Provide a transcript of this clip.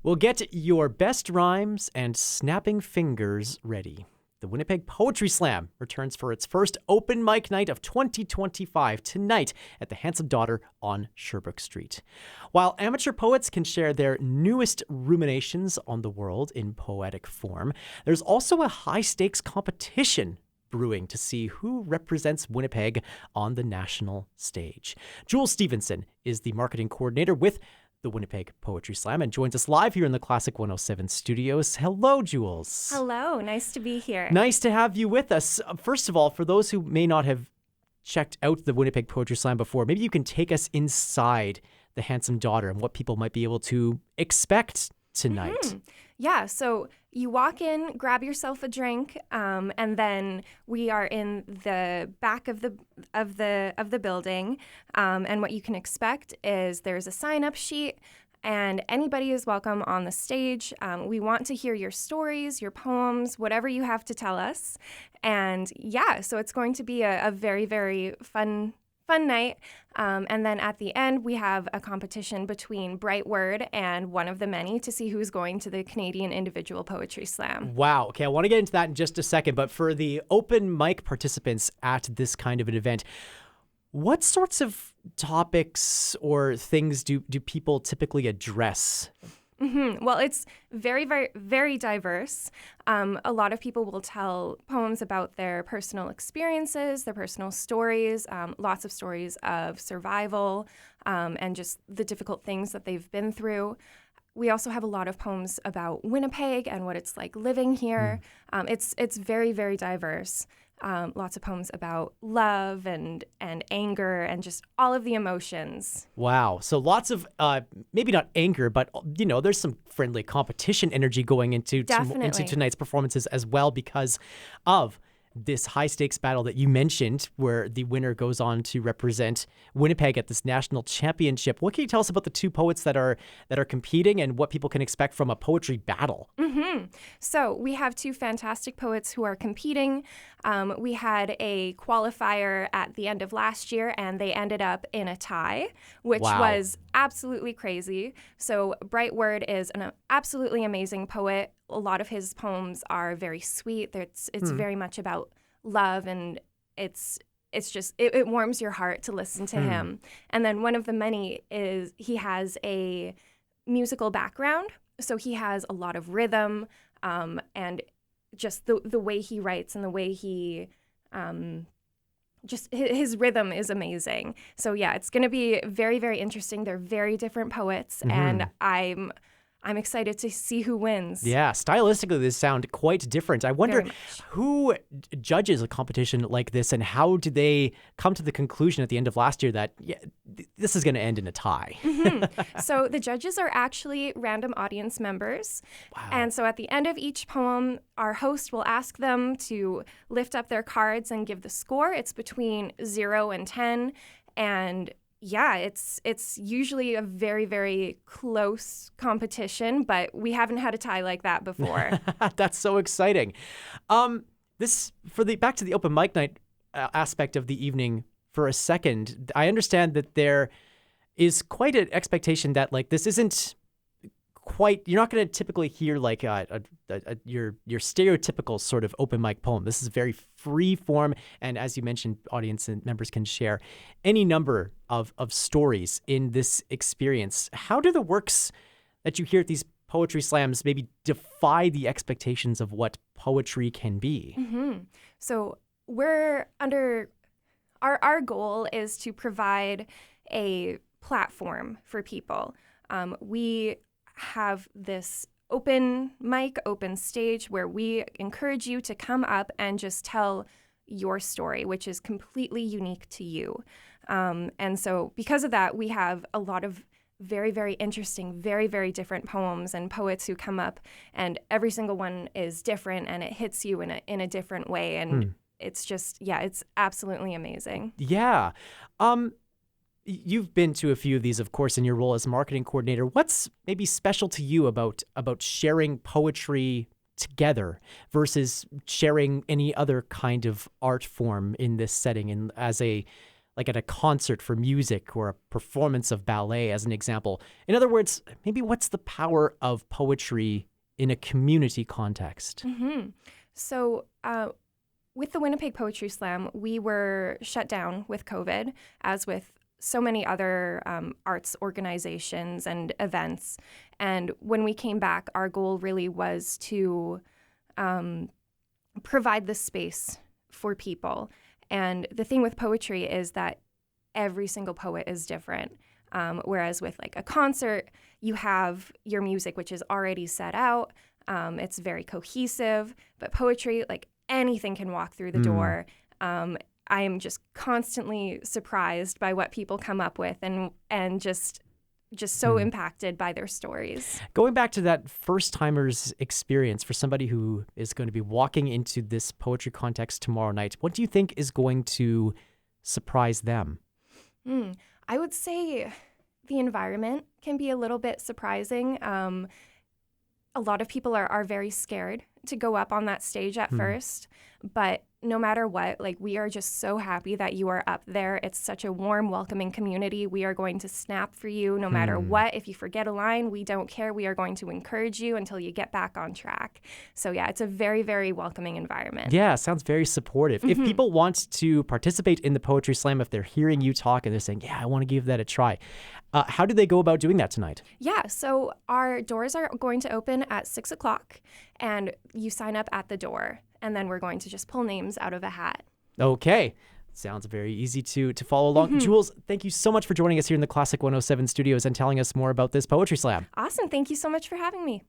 Well, get your best rhymes and snapping fingers ready. The Winnipeg Poetry Slam returns for its first open mic night of 2025 tonight at the Handsome Daughter on Sherbrooke Street. While amateur poets can share their newest ruminations on the world in poetic form, there's also a high-stakes competition brewing to see who represents Winnipeg on the national stage. Jules Stevenson is the marketing coordinator with the Winnipeg Poetry Slam and joins us live here in the Classic 107 studios. Hello, Jules. Hello. Nice to be here. Nice to have you with us. First of all, for those who may not have checked out the Winnipeg Poetry Slam before, maybe you can take us inside the Handsome Daughter and what people might be able to expect tonight. Mm-hmm. Yeah, so you walk in, grab yourself a drink, and then we are in the back of the building. And what you can expect is there's a sign-up sheet, and anybody is welcome on the stage. We want to hear your stories, your poems, whatever you have to tell us. And yeah, so it's going to be a very, very fun night. And then at the end, we have a competition between Bright Word and one of the many to see who's going to the Canadian Individual Poetry Slam. Wow. Okay, I want to get into that in just a second. But for the open mic participants at this kind of an event, what sorts of topics or things do people typically address? Mm-hmm. Well, it's very, very, very diverse. A lot of people will tell poems about their personal experiences, their personal stories, lots of stories of survival, and just the difficult things that they've been through. We also have a lot of poems about Winnipeg and what it's like living here. It's very, very diverse. Lots of poems about love and anger and just all of the emotions. Wow. So lots of, maybe not anger, but, there's some friendly competition energy going into tonight's performances as well because of this high-stakes battle that you mentioned where the winner goes on to represent Winnipeg at this national championship. What can you tell us about the two poets that are competing and what people can expect from a poetry battle? Mm-hmm. So we have two fantastic poets who are competing. We had a qualifier at the end of last year, and they ended up in a tie, which was absolutely crazy. So Bright Word is an absolutely amazing poet. A lot of his poems are very sweet. It's very much about love, and it's just it warms your heart to listen to him. And then one of the many is he has a musical background, so he has a lot of rhythm, and just the way he writes and the way he just his rhythm is amazing. So yeah, it's going to be very, very interesting. They're very different poets, and I'm excited to see who wins. Yeah, stylistically, they sound quite different. I wonder who judges a competition like this and how did they come to the conclusion at the end of last year that this is going to end in a tie? So the judges are actually random audience members. Wow. And so at the end of each poem, our host will ask them to lift up their cards and give the score. It's between 0 and 10. And yeah, it's usually a very, very close competition, but we haven't had a tie like that before. That's so exciting. Back to the open mic night aspect of the evening for a second. I understand that there is quite an expectation that this isn't quite. You're not going to typically hear your stereotypical sort of open mic poem. This is very free form, and as you mentioned, audience and members can share any number of stories in this experience. How do the works that you hear at these poetry slams maybe defy the expectations of what poetry can be? So we're under our goal is to provide a platform for people. We have this open mic, open stage where we encourage you to come up and just tell your story, which is completely unique to you. And so because of that, we have a lot of very, very interesting, very, very different poems and poets who come up, and every single one is different and it hits you in a different way. And it's just, it's absolutely amazing. Yeah. You've been to a few of these, of course, in your role as marketing coordinator. What's maybe special to you about sharing poetry together versus sharing any other kind of art form in this setting and as a like at a concert for music or a performance of ballet, as an example. In other words, maybe what's the power of poetry in a community context? So, with the Winnipeg Poetry Slam, we were shut down with COVID, as with so many other arts organizations and events. And when we came back, our goal really was to provide the space for people. And the thing with poetry is that every single poet is different. Whereas with like a concert, you have your music, which is already set out. It's very cohesive. But poetry, like anything can walk through the door. I am just constantly surprised by what people come up with and just so impacted by their stories. Going back to that first-timer's experience for somebody who is going to be walking into this poetry context tomorrow night, what do you think is going to surprise them? I would say the environment can be a little bit surprising. A lot of people are very scared to go up on that stage at first, but no matter what, like we are just so happy that you are up there. It's such a warm, welcoming community. We are going to snap for you no matter what. If you forget a line, we don't care. We are going to encourage you until you get back on track. So yeah, it's a very, very welcoming environment. Yeah, sounds very supportive. If people want to participate in the Poetry Slam, if they're hearing you talk and they're saying, yeah, I want to give that a try, how do they go about doing that tonight? Yeah, so our doors are going to open at 6 o'clock and you sign up at the door. And then we're going to just pull names out of a hat. Okay. Sounds very easy to follow along. Jules, thank you so much for joining us here in the Classic 107 studios and telling us more about this Poetry Slam. Awesome. Thank you so much for having me.